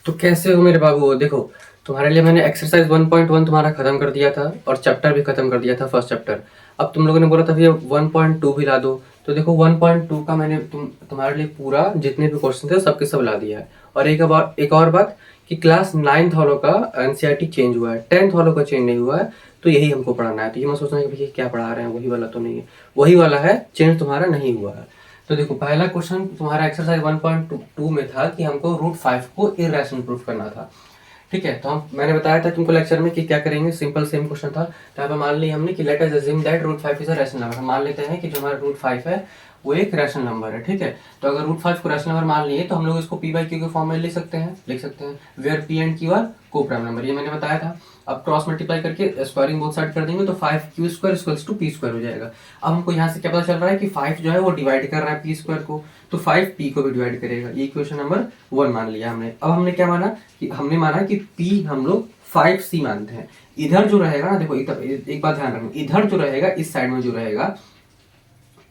तो कैसे हो मेरे बाबू? देखो, तुम्हारे लिए मैंने एक्सरसाइज 1.1 तुम्हारा खत्म कर दिया था और चैप्टर भी खत्म कर दिया था, फर्स्ट चैप्टर। अब तुम लोगों ने बोला था भैया 1.2 भी ला दो। तो देखो 1.2 का मैंने तुम्हारे लिए पूरा जितने भी क्वेश्चन थे सबके सब ला दिया है। और एक और बात कि क्लास 9th वालों का एनसीईआरटी चेंज हुआ है, 10th वालों का चेंज नहीं हुआ है। तो यही हमको पढ़ाना है। तो ये मत सोचना कि भैया क्या पढ़ा रहे हैं, वही वाला तो नहीं है। वही वाला है, चेंज तुम्हारा नहीं हुआ है। तो देखो, पहला क्वेश्चन तुम्हारा एक्सरसाइज 1.2 में था कि हमको √5 को इरेशनल प्रूफ करना था। ठीक है, तो मैंने बताया था तुमको लेक्चर में कि क्या करेंगे। सिंपल सेम क्वेश्चन था। तो यहाँ पे मान लिया हमने कि let us assume that √5 is a rational number. हम मान लेते हैं कि जो हमारा √5 है वो एक रैशनल नंबर है। ठीक है, तो अगर √5 को रैशनल नंबर मान लिए तो हम लोग इसको पी बाई क्यू के फॉर्म में लिख सकते हैं where P and Q are coprime number. ये मैंने बताया था। अब क्रॉस मल्टीप्लाई करके स्क्वायरिंग बोथ साइड कर देंगे तो 5q² इक्वल्स टू p² हो जाएगा। अब हमको यहाँ से क्या पता चल रहा है कि 5 जो है वो डिवाइड कर रहा है p² को, तो 5 p को भी डिवाइड करेगा। ये इक्वेशन नंबर 1 मान लिया हमने। अब हमने क्या माना कि p हम लोग 5c मानते हैं। इधर जो रहेगा ना, देखो एक बात ध्यान रखना, इधर जो रहेगा, इस साइड में जो रहेगा,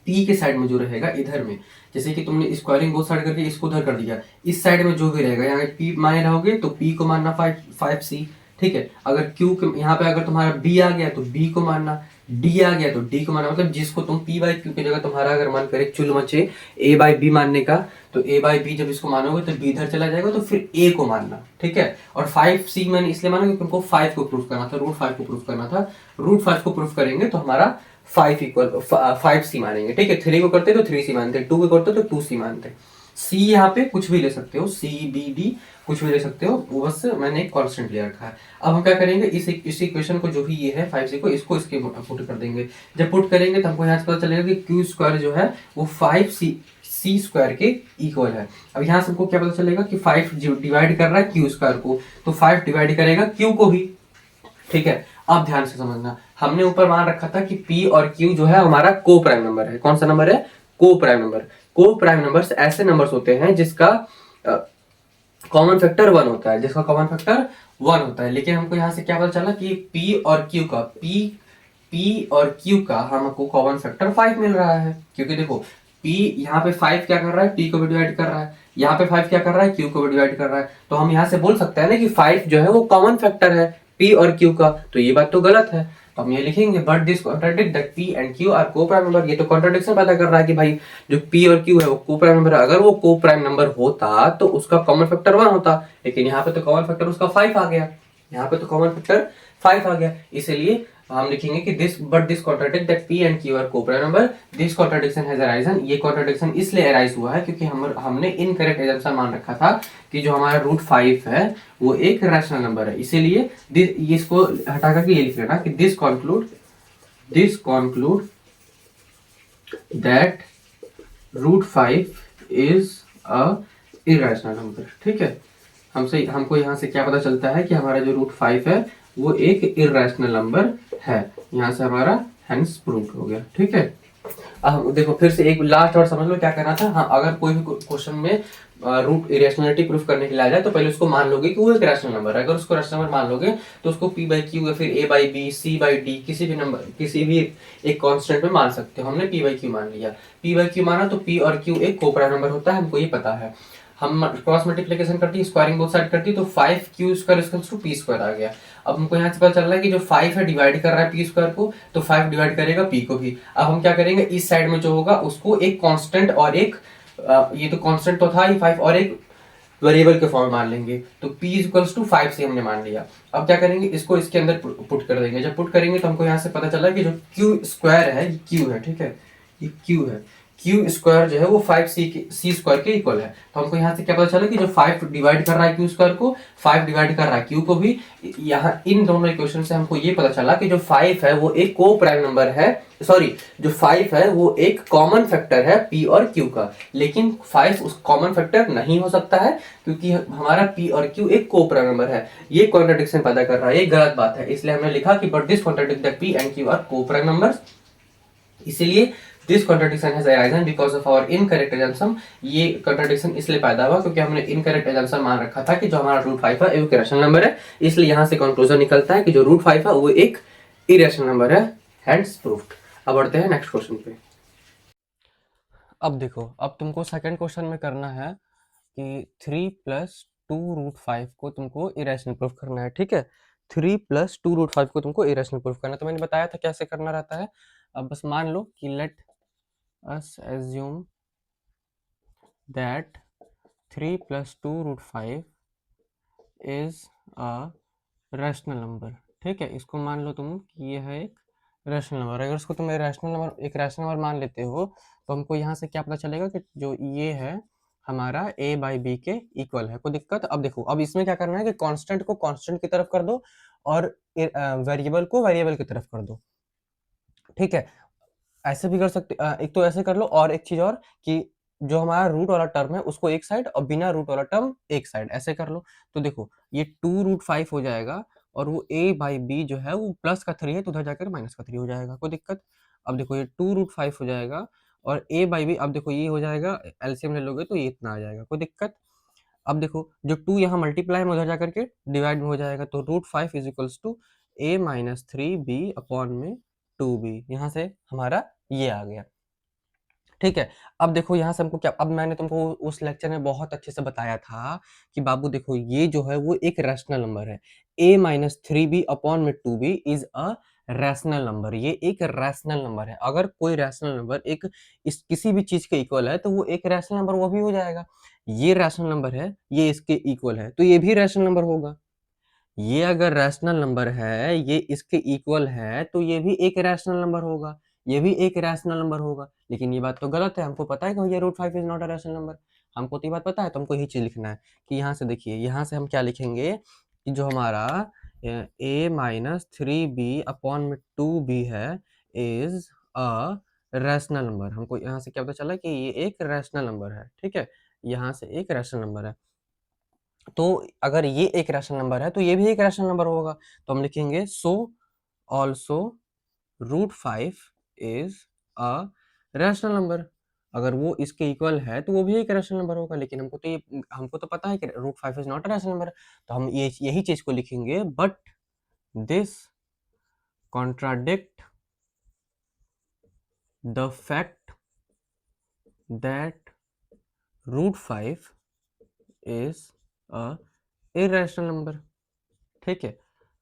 p के साइड में जो रहेगा इधर में, जैसे कि तुमने स्क्वायरिंग बोथ साइड करके इसको उधर कर दिया, इस साइड में जो भी रहेगा, यहाँ p माने रहोगे तो p को मानना 5c। ठीक है, अगर q के यहाँ पे अगर तुम्हारा b आ गया तो b को मानना, d आ गया तो d को मानना। मतलब जिसको तुम p बाई q की जगह तुम्हारा अगर मन करे चुल मचे a बाई b मानने का, तो a बाई b जब इसको मानोगे तो b इधर चला जाएगा, तो फिर a को मानना। ठीक है, और 5c मैंने इसलिए माना क्योंकि तुमको 5 को प्रूफ करना था, √5 को प्रूफ करना था। √5 को प्रूफ करेंगे तो हमारा 5c मानेंगे। ठीक है, 3 को करते तो 3c मानते, 2 को करते तो 2c मानते। c यहाँ पे कुछ भी ले सकते हो, c b d कुछ भी ले सकते हो, वो बस मैंने एक कांस्टेंट ले रखा है। अब हम क्या करेंगे, इस इक्वेशन को जो भी ये है 5c को, इसको इसके पुट कर देंगे। जब पुट करेंगे तो हमको यहाँ से पता चलेगा कि q² जो है वो 5c² के इक्वल है। अब यहाँ से हमको क्या पता चलेगा कि 5 डिवाइड कर रहा है q² को, तो 5 डिवाइड करेगा q को भी। ठीक है, अब ध्यान से समझना, हमने ऊपर मान रखा था कि p और q जो है हमारा को प्राइम नंबर है। कौन सा नंबर है? को प्राइम नंबर। को प्राइम नंबर्स ऐसे नंबर्स होते हैं जिसका कॉमन फैक्टर 1 होता है, लेकिन हमको यहाँ से क्या पता चला कि p और q का हमको कॉमन फैक्टर 5 मिल रहा है। क्योंकि देखो, p यहाँ पे 5 क्या कर रहा है, p को भी डिवाइड कर रहा है, यहाँ पे 5 क्या कर रहा है, q को भी डिवाइड कर रहा है। तो हम यहाँ से बोल सकते हैं ना कि 5 जो है वो कॉमन फैक्टर है p और q का। तो ये बात तो गलत है, तो हम ये लिखेंगे but this contradict that p and q are coprime number. ये तो कॉन्ट्राडिक्शन पैदा कर रहा है कि भाई जो p और q है वो को प्राइम नंबर है। अगर वो को प्राइम नंबर होता तो उसका कॉमन फैक्टर 1 होता, लेकिन यहाँ पे तो कॉमन फैक्टर उसका 5 आ गया। इसलिए हम लिखेंगे कि this contradict that p and q are coprime number. This contradiction has arisen. ये कॉन्ट्राडिक्शन इसलिए अराइज हुआ है क्योंकि हमने इनकरेक्ट एजम्पशन मान रखा था कि जो हमारा √5 है वो एक रैशनल नंबर है। इसीलिए इसको हटा करके ये लिख लेना कि this conclude that √5 is an irrational number. ठीक है, हमको यहाँ से क्या पता चलता है कि हमारा जो √5 है वो एक इरेशनल नंबर है। यहाँ से हमारा हेंस प्रूव्ड हो गया। ठीक है, अब देखो फिर से एक लास्ट और समझ लो क्या करना था। हाँ, अगर कोई भी क्वेश्चन में रूट इरेशनलिटी प्रूफ करने के लिए आ जाए तो पहले उसको मान लोगे कि वो एक रैशनल नंबर है। अगर उसको रैशनल नंबर मान लोगे तो उसको p बाई क्यू या फिर a by B, c by D, किसी भी एक कांस्टेंट में मान सकते हो। हमने p बाई क्यू मान लिया, p बाई क्यू माना तो p और q एक को प्राइम नंबर होता है, हमको ये पता है। हम क्रॉस मल्टीप्लिकेशन करती है, स्क्वायरिंग बोथ साइड करती है, तो 5q² इक्वल्स टू p² आ गया। अब हमको यहाँ से पता चल रहा है कि जो 5 है डिवाइड कर रहा है p² को, तो 5 डिवाइड करेगा p को भी। अब हम क्या करेंगे, इस साइड में जो होगा उसको एक कांस्टेंट और एक ये तो कांस्टेंट तो था ही 5, और एक वेरिएबल के फॉर्म मान लेंगे। तो p इक्वल्स टू 5 से हमने मान लिया। अब क्या करेंगे, इसको इसके अंदर पुट कर देंगे। जब पुट करेंगे तो हमको यहाँ से पता चला कि जो q² है ये q है। ठीक है, ये q है, q² जो है वो 5c² के इक्वल है। तो हमको यहाँ से क्या पता चला कि जो 5 डिवाइड कर रहा है q² को, 5 डिवाइड कर रहा है q को भी। यहाँ इन दोनों इक्वेशन से हमको ये पता चला कि जो 5 है वो एक को प्राइम नंबर है, सॉरी जो 5 है वो एक कॉमन फैक्टर है p और q का। लेकिन 5 उस कॉमन फैक्टर नहीं हो सकता है क्योंकि हमारा p और q एक को प्राइम नंबर है। ये कॉन्ट्रडिक्शन पैदा कर रहा है, ये गलत बात है। इसलिए हमने लिखा कि but this contradict that p and q are coprime numbers. इसीलिए this contradiction has arisen because of our incorrect assumption. ये कॉन्ट्रडिक्शन इसलिए पैदा हुआ क्योंकि हमने इनकरेक्ट एजम्पशन मान रखा था कि जो हमारा √5 है एक रैशनल नंबर है। इसलिए यहाँ से कंक्लूजन निकलता है कि जो √5 है वो एक इरेशनल नंबर है, हेंस प्रूव्ड। अब बढ़ते हैं नेक्स्ट क्वेश्चन पे। अब देखो, अब तुमको सेकंड क्वेश्चन में करना है कि 3 + 2√5 को तुमको इरेशनल प्रूफ करना है, ठीक है। 3 + 2√5 को तुमको इरेशनल प्रूफ करना है। तो मैंने बताया था कैसे करना रहता है। अब बस मान लो कि late us assume that 3 + 2√5 is a rational number, ठीक है। इसको मान लो तुम कि ये है एक रैशनल नंबर। अगर इसको तुम रैशनल नंबर, एक रैशनल नंबर मान लेते हो, तो हमको यहाँ से क्या पता चलेगा कि जो ये है हमारा a/b के इक्वल है। कोई दिक्कत? अब देखो, अब इसमें क्या करना है कि कांस्टेंट को कांस्टेंट की तरफ कर दो और वेरिएबल को वेरिएबल की तरफ कर दो, ठीक है। ऐसे भी कर सकते, एक तो ऐसे कर लो, और एक चीज और कि जो हमारा रूट वाला टर्म है उसको एक साइड और बिना रूट वाला टर्म एक साइड, ऐसे कर लो। तो देखो ये 2√5 हो जाएगा और वो a/b जो है वो +3 है, तो उधर जाकर -3 हो जाएगा। कोई दिक्कत? अब देखो ये 2√5 हो जाएगा और a/b, अब देखो ये हो जाएगा, एलसीएम ले लोगे तो ये इतना आ जाएगा। कोई दिक्कत? अब देखो जो 2 यहाँ मल्टीप्लाई में उधर जाकर के डिवाइड में हो जाएगा, तो √5 = a-3b/2b। यहाँ से हमारा ये आ गया, ठीक है। अब देखो यहाँ से हमको क्या, अब मैंने तुमको उस लेक्चर में बहुत अच्छे से बताया था कि बाबू देखो ये जो है वो एक रैशनल नंबर है। a-3b/2b is a rational number. ये एक रैशनल नंबर है। अगर कोई रैशनल नंबर एक इस किसी भी चीज के इक्वल है तो वो एक रैशनल नंबर वो भी हो जाएगा। ये रैशनल नंबर है, ये इसके इक्वल है, तो ये भी रैशनल नंबर होगा। ये अगर रैशनल नंबर है, ये इसके इक्वल है, तो ये भी एक रैशनल नंबर होगा, ये भी एक रैशनल नंबर होगा। लेकिन ये बात तो गलत है, हमको पता है कि भैया √5 is not a rational number. हमको तो ये बात पता है, तो हमको यही चीज लिखना है कि यहाँ से देखिए, यहाँ से हम क्या लिखेंगे कि जो हमारा a-3b/2b है इज अ रैशनल नंबर। हमको यहाँ से क्या पता चला कि ये एक रैशनल नंबर है, ठीक है। यहाँ से एक रैशनल नंबर है, तो अगर ये एक रैशनल नंबर है तो ये भी एक रैशनल नंबर होगा। तो हम लिखेंगे so also √5 is a rational number. अगर वो इसके इक्वल है तो वो भी एक रैशनल नंबर होगा। लेकिन हमको तो पता है कि √5 is not a rational number, तो हम ये यही चीज को लिखेंगे, but this contradict the fact that √5 is an irrational number, ठीक है।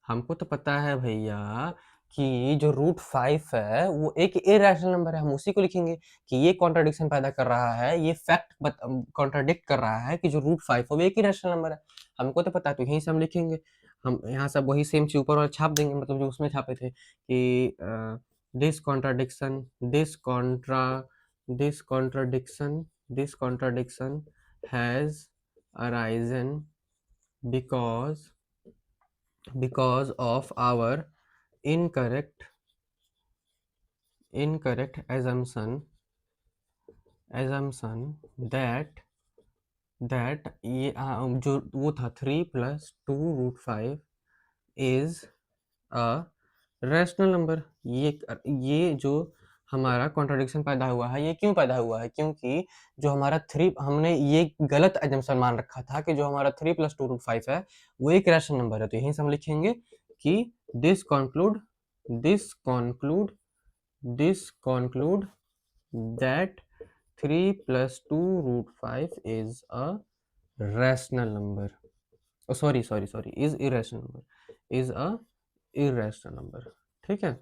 हमको तो पता है भैया कि जो √5 है वो एक इरेशनल नंबर है, हम उसी को लिखेंगे कि ये कॉन्ट्राडिक्शन पैदा कर रहा है, ये फैक्ट कॉन्ट्राडिक्ट कर रहा है कि जो √5 है वो एक इरेशनल नंबर है। हमको तो पता है, तो यहीं से हम लिखेंगे। हम यहाँ से वही सेम चीज ऊपर वाला छाप देंगे, मतलब जो उसमें छापे थे कि this contradiction this contradiction this contradiction has arisen because of our incorrect assumption that ये जो वो था 3 + 2√5 इज अ रैशनल नंबर। ये जो हमारा कॉन्ट्रडिक्शन पैदा हुआ है, ये क्यों पैदा हुआ है? क्योंकि जो हमारा 3, हमने ये गलत एजम्पशन मान रखा था कि जो हमारा 3 + 2√5 है वो एक रैशनल नंबर है। तो यहीं से हम लिखेंगे कि this conclude that 3 + 2√5 is a rational number. Oh, sorry, is irrational number, is a irrational number, ठीक है,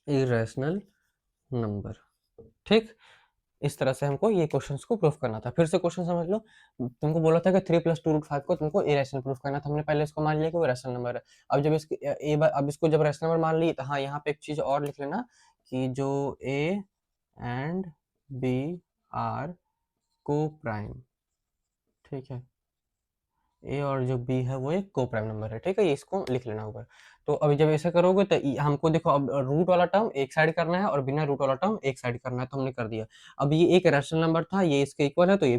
irrational number, ठीक। इस तरह से हमको ये क्वेश्चंस को प्रूफ करना था। फिर से क्वेश्चन समझ लो, तुमको बोला था कि 3 + 2√5 को तुमको इरेशनल प्रूफ करना था। हमने पहले इसको मान लिया कि वो रैशनल नंबर है। अब जब अब इसको जब रैशनल नंबर मान ली, तो हाँ यहाँ पे एक चीज और लिख लेना कि जो a एंड b आर को प्राइम, ठीक है। ए और जो बी है वो एक को प्राइम नंबर है, ठीक है। ये इसको लिख लेना ऊपर। तो अभी जब ऐसा करोगे तो हमको देखो, अब रूट वाला टर्म एक साइड करना है और बिना रूट वाला टर्म एक साइड करना है, तो हमने कर दिया। अब ये एक रैशनल नंबर था, ये इसके इक्वल है, तो ये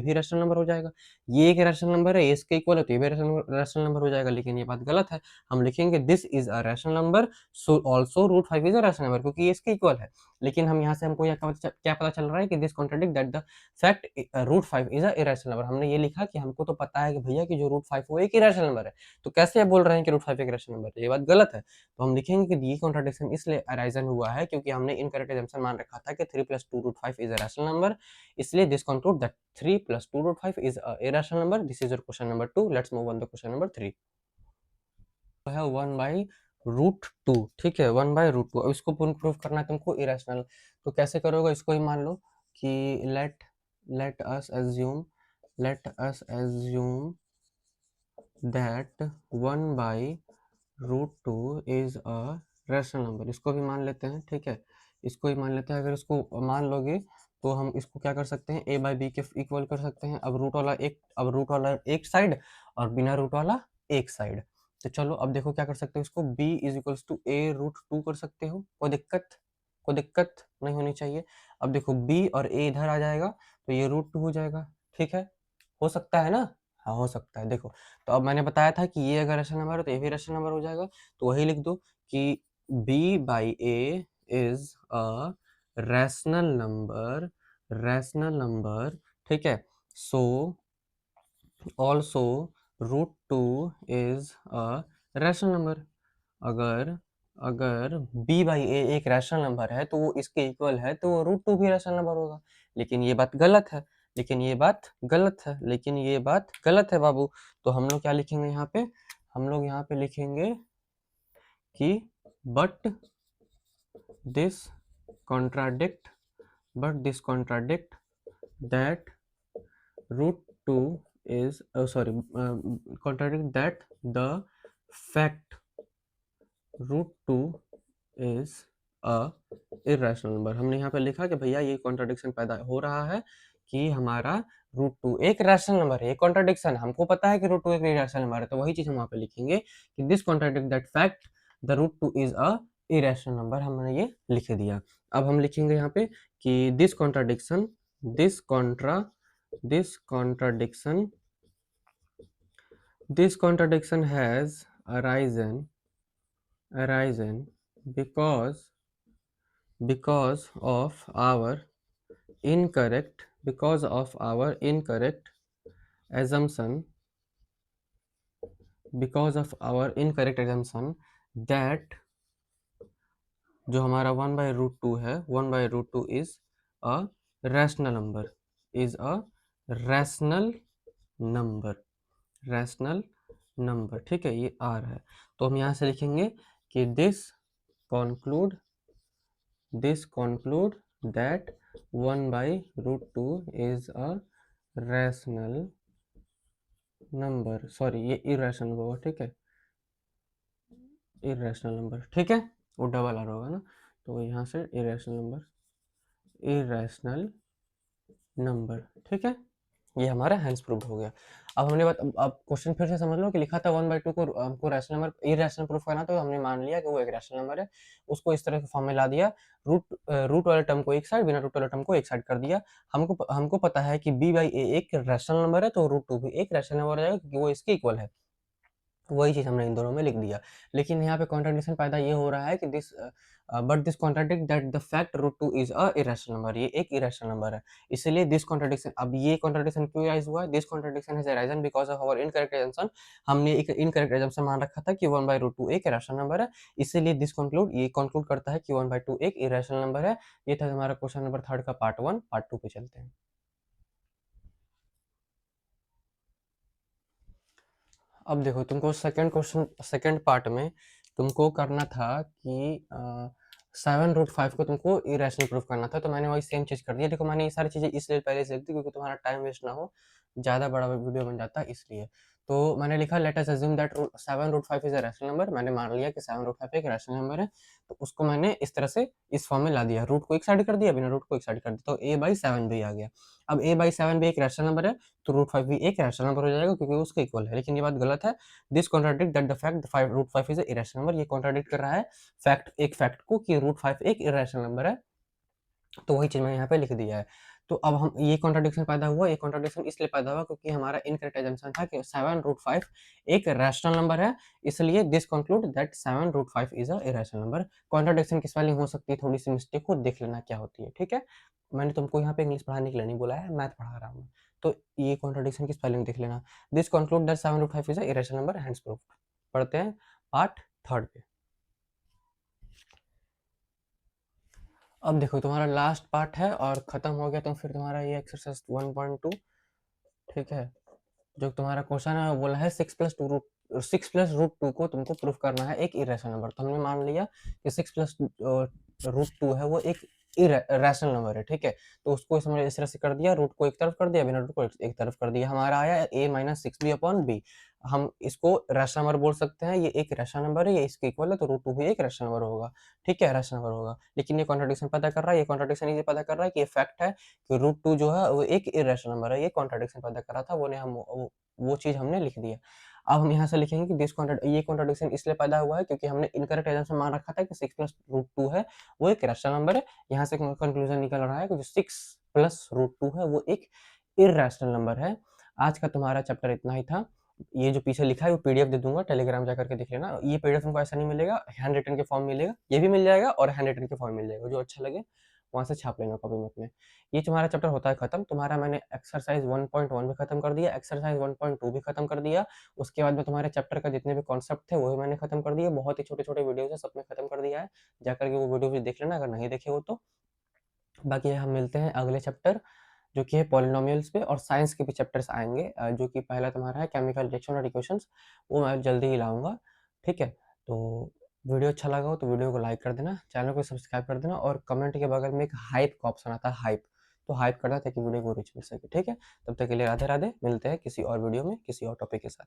भी रैशनल नंबर हो जाएगा। ये एक रैशनल नंबर है, ये इसके इक्वल है, तो ये भी रैशनल नंबर हो जाएगा। लेकिन ये बात गलत है, हम लिखेंगे this is a rational number, so also √5 is a rational number, क्योंकि ये इसके इक्वल है। लेकिन हम यहाँ से हमको क्या पता चल रहा है कि this contradict that the fact √5 is an irrational number. हमने ये लिखा कि हमको तो पता है कि भैया कि जो √5 वो एक इरेशनल नंबर है, तो कैसे आप बोल रहे हैं कि √5 एक इरेशनल नंबर? तो ये बात गलत है। तो हम लिखेंगे कि ये कॉन्ट्राडिक्शन इसलिए अराइजन हुआ है क्योंकि हमने इनकरेक्ट एजम्पशन मान रखा था कि 3 + 2√5 इज अ रैशनल नंबर, इसलिए this conclude that 3 + 2√5 is an irrational number. This is your question number 2। Let's move on the question number 3। है 1/√2, ठीक है, 1/√2। अब इसको प्रूफ करना है तुमको इरेशनल, तो कैसे करोगे? इसको ही मान लो कि let let us assume let us assume that 1/√2 is a rational number. इसको भी मान लेते हैं, ठीक है, इसको ही मान लेते हैं। अगर इसको मान लोगे तो हम इसको क्या कर सकते हैं, a/b के इक्वल कर सकते हैं। अब रूट वाला एक साइड और बिना रूट वाला एक साइड। तो चलो अब देखो क्या कर सकते हो, इसको b is equals to a√2 कर सकते हो। कोई दिक्कत नहीं होनी चाहिए। अब देखो b और a इधर आ जाएगा तो ये √2 हो जाएगा, ठीक है, हो सकता है ना? हाँ, हो सकता है। देखो, तो अब मैंने बताया था कि ये अगर रैशनल नंबर है तो ये भी रैशनल नंबर हो जाएगा, तो वही लिख दो कि b/a is a rational number, ठीक है। So also √2 is a rational number. अगर अगर b/a एक रैशनल नंबर है तो वो इसके इक्वल है, तो वो √2 भी रैशनल नंबर होगा। लेकिन ये बात गलत है, बाबू। तो हम लोग क्या लिखेंगे यहाँ पे? हम लोग यहाँ पे लिखेंगे कि but this contradict that √2 is contradict that the fact √2 is a irrational number। हमने यहाँ पे लिखा कि भैया ये कॉन्ट्राडिक्शन पैदा हो रहा है कि हमारा √2 एक रैशनल नंबर है। ये कॉन्ट्राडिक्शन हमको पता है कि √2 एक रैशनल नंबर है, तो वही चीज हम वहाँ पे लिखेंगे कि this contradict that fact the √2 is an irrational number. हमने ये लिख दिया। अब हम लिखेंगे यहाँ पे कि this contradiction has arisen because of our incorrect assumption that जो हमारा 1/√2 है, 1/√2 इज अ रैशनल नंबर, ठीक है, ये आर है। तो हम यहाँ से लिखेंगे कि this conclude that 1/√2 is a rational number। Sorry, ये इरेशनल नंबर होगा, ठीक है, इरेशनल नंबर, ठीक है, वो डबल आर होगा ना, तो यहाँ से इरेशनल नंबर, ठीक है, ये हमारा हैंस प्रूफ हो गया। अब अब क्वेश्चन फिर से समझ लो कि लिखा था 1/2 को हमको रैशनल नंबर इरेशनल प्रूफ करना, तो हमने मान लिया कि वो एक रैशनल नंबर है। उसको इस तरह के फॉर्म में ला दिया, रूट वाले टर्म को एक साइड, बिना रूट वाले टर्म को एक साइड कर दिया। हमको पता है कि b/a एक रैशनल नंबर है, तो √2 भी एक रैशनल नंबर हो जाएगा क्योंकि वो इसके इक्वल है। वही चीज़ हमने इन दोनों में लिख दिया। लेकिन यहाँ पे कॉन्ट्रडिक्शन पैदा ये हो रहा है कि this contradict that the fact √2 is an irrational number. ये एक इरेशनल नंबर है, इसलिए दिस कॉन्ट्रडिक्शन। अब ये कॉन्ट्रडिक्शन क्यों राइज हुआ? This contradiction has arisen because of our incorrect assumption। हमने एक इनकरेक्ट assumption मान रखा था कि 1/√2 एक इरेशनल नंबर है, इसीलिए ये कंक्लूड करता है कि 1/2 एक इरेशनल नंबर है। ये था हमारा क्वेश्चन नंबर 3 का पार्ट 1। पार्ट 2 पे चलते हैं। अब देखो, तुमको सेकंड पार्ट में तुमको करना था कि 7√5 को तुमको इरेशनल प्रूफ करना था, तो मैंने वही सेम चीज़ कर दिया। देखो, मैंने ये सारी चीज़ें इसलिए पहले से लिख दी क्योंकि तुम्हारा टाइम वेस्ट ना हो, ज़्यादा बड़ा वीडियो बन जाता है इसलिए। तो मैंने लिखा let us assume that 7√5 is a rational number. मैंने मान लिया कि 7√5 एक रैशनल नंबर है, तो उसको मैंने इस तरह से इस फॉर्म में ला दिया, रूट को एक साइड कर दिया, बिना रूट को एक साइड कर दिया, तो a/7 भी आ गया। अब a/7 भी एक रैशनल नंबर है, तो √5 भी एक रैशनल नंबर हो जाएगा क्योंकि उसके इक्वल है। लेकिन ये बात गलत है। This contradict that the fact √5 is an irrational number. ये कॉन्ट्राडिक्ट कर रहा है एक फैक्ट को कि √5 एक इरेशनल नंबर है, तो वही चीज मैंने यहाँ पे लिख दिया है। तो अब हम ये कॉन्ट्रडिक्शन पैदा हुआ, ये कॉन्ट्रडिक्शन इसलिए पैदा हुआ क्योंकि हमारा इनकरेक्ट assumption था कि 7√5 एक रैशनल नंबर है, इसलिए this conclude that 7√5 is an irrational number. Contradiction की स्पेलिंग हो सकती है थोड़ी सी मिस्टेक हो, देख लेना क्या होती है, ठीक है। मैंने तुमको यहाँ पे इंग्लिश पढ़ाने के लिए नहीं बोला है, मैथ पढ़ा रहा हूँ, तो ये कॉन्ट्रडिक्शन की स्पेलिंग देख लेना। This conclude that 7√5 is an irrational number, hence proof. पढ़ते हैं पार्ट थर्ड पे। अब देखो तुम्हारा लास्ट पार्ट है और खत्म हो गया, तो फिर तुम्हारा ये एक्सरसाइज 1.2, ठीक है। जो तुम्हारा क्वेश्चन है वो बोला है 6 + रूट 2 को तुमको प्रूफ करना है एक इरेशनल नंबर। तो हमने मान लिया कि 6 + रूट 2 है वो एक रैशनल नंबर है, ठीक है। तो उसको इस तरह से कर दिया, रूट को एक तरफ कर दिया, बिना रूट को एक तरफ कर दिया, हमारा आया a-6b/b। हम इसको रैशनल नंबर बोल सकते हैं, ये एक रैशनल नंबर है, ये इसके इक्वल है, तो रूट 2 भी एक रैशनल नंबर होगा, ठीक है, रैशनल नंबर होगा। लेकिन ये कॉन्ट्रडिक्शन पता कर रहा है, ये कॉन्ट्रडिक्शन ये पता कर रहा है कि ये फैक्ट है कि रूट 2 जो है वो एक इरेशनल नंबर है, ये कॉन्ट्रडिक्शन पता कर रहा था, वो चीज़ हमने लिख दिया। अब हम यहाँ से लिखेंगे कि ये कॉन्ट्रडिक्शन इसलिए पैदा हुआ है क्योंकि हमने इनकरेक्ट एजम्पशन मान रखा था कि 6 + रूट 2 है वो एक रैशनल नंबर है। यहाँ से कंक्लूजन निकल रहा है कि जो 6 + रूट 2 है वो एक इर्रेशनल नंबर है। आज का तुम्हारा चैप्टर इतना ही था। ये जो पीछे लिखा है वो पीडीएफ दे दूंगा, टेलीग्राम जाकर के देख लेना। ये पीडीएफ तुमको ऐसा नहीं मिलेगा, हैंड रिटन के फॉर्म मिलेगा, ये भी मिल जाएगा और हैंड रिटन के फॉर्म मिल जाएगा, जो अच्छा लगे वहाँ से छाप लेना कॉपी में अपने। ये तुम्हारा चैप्टर होता है खत्म। तुम्हारा मैंने एक्सरसाइज 1.1 भी खत्म कर दिया, एक्सरसाइज 1.2 भी खत्म कर दिया। उसके बाद में तुम्हारे चैप्टर का जितने भी कॉन्सेप्ट थे वो भी मैंने खत्म कर दिए। बहुत ही छोटे छोटे वीडियोज है, सब में खत्म कर दिया है, जाकर के वो वीडियो भी देख लेना अगर नहीं देखे हो तो। बाकी हम मिलते हैं अगले चैप्टर जो कि है पॉलिनोमियल्स पे, और साइंस के भी चैप्टर्स आएंगे, जो कि पहला तुम्हारा है केमिकल रिएक्शन और इक्वेशंस, वो मैं जल्दी ही लाऊंगा, ठीक है। तो वीडियो अच्छा लगा हो तो वीडियो को लाइक कर देना, चैनल को सब्सक्राइब कर देना, और कमेंट के बगल में एक हाइप का ऑप्शन आता है, हाइप, तो हाइप करना ताकि वीडियो को रीच मिल सके, ठीक है। तब तक के लिए राधे राधे, मिलते हैं किसी और वीडियो में किसी और टॉपिक के साथ।